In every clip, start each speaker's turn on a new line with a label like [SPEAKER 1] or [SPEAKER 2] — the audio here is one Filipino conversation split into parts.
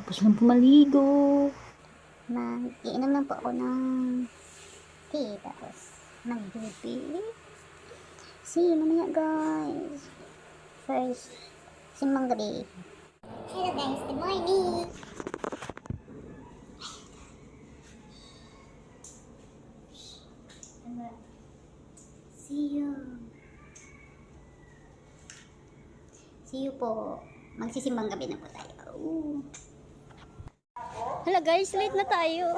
[SPEAKER 1] Kakatapos lang pumaligo.
[SPEAKER 2] Mag-iinom lang po ako ng tea, tapos mag-duty. See you mamaya guys. First, simbang gabi. Hello guys, good morning! See you. See you po. Magsisimbang gabi na po tayo. Hello guys, late na tayo.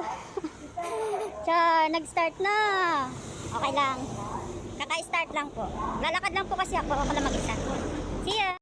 [SPEAKER 2] Nag-start na. Okay lang. Kaka-start lang po. Lalakad lang po kasi ako lang mag-isa. See ya!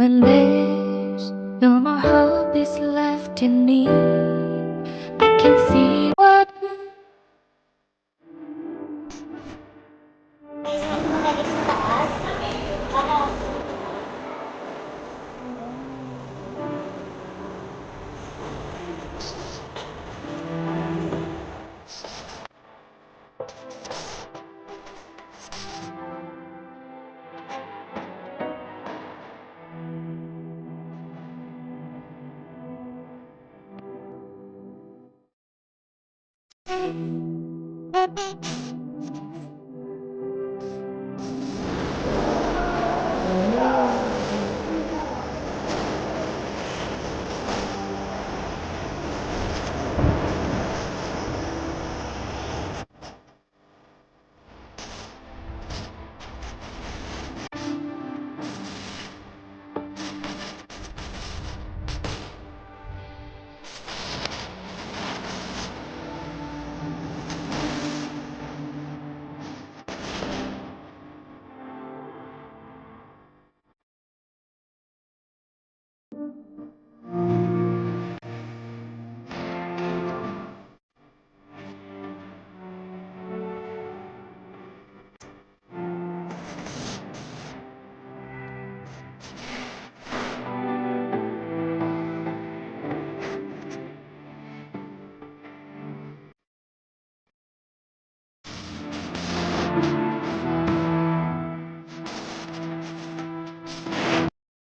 [SPEAKER 3] When there's no more hope is left in me, I can see what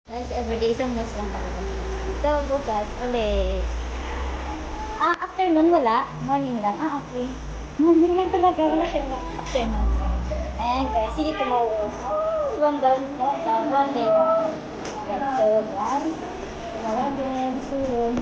[SPEAKER 2] Guys, everyday isang news lang talaga. Ito, bukas, ulit. Afternoon wala. Morning lang. Okay. Morning lang talaga. Wala siyang afternoon. Ayan guys, see you tomorrow. One down, one day. So, guys, tomorrow again. See you.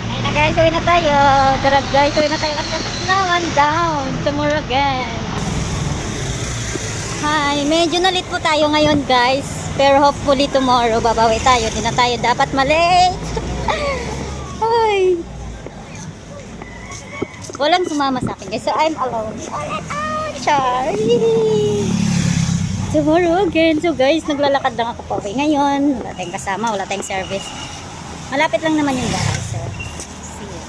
[SPEAKER 2] Ayun na guys, uwi na tayo. Tara guys, uwi na tayo. Now one down. Tomorrow again. Hi, medyo na late po tayo ngayon guys. Pero hopefully tomorrow babawi tayo. Di na tayo dapat malate. Ay. Walang sumama sa akin guys. So I'm alone. Sorry. Tomorrow again. So guys, naglalakad lang ako pa uwi ngayon. Wala tayong kasama, wala tayong service. Malapit lang naman yung bahay. So, see you.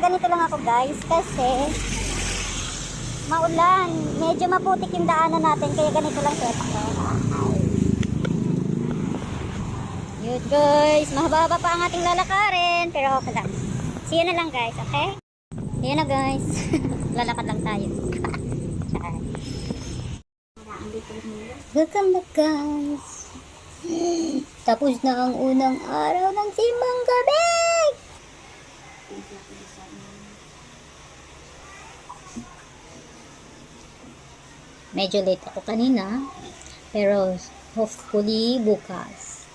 [SPEAKER 2] Ganito lang ako guys. Kasi maulan. Medyo maputik yung daanan natin. Kaya ganito lang set ako. Yun guys. Mahaba pa ang ating lalakarin. Pero okay lang. See you na lang guys. Okay? Yan na guys. Lalakad lang tayo. Welcome back guys. Tapos na ang unang araw ng simbang gabi. Medyo late ako kanina. Pero hopefully bukas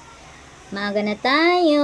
[SPEAKER 2] maaga na tayo.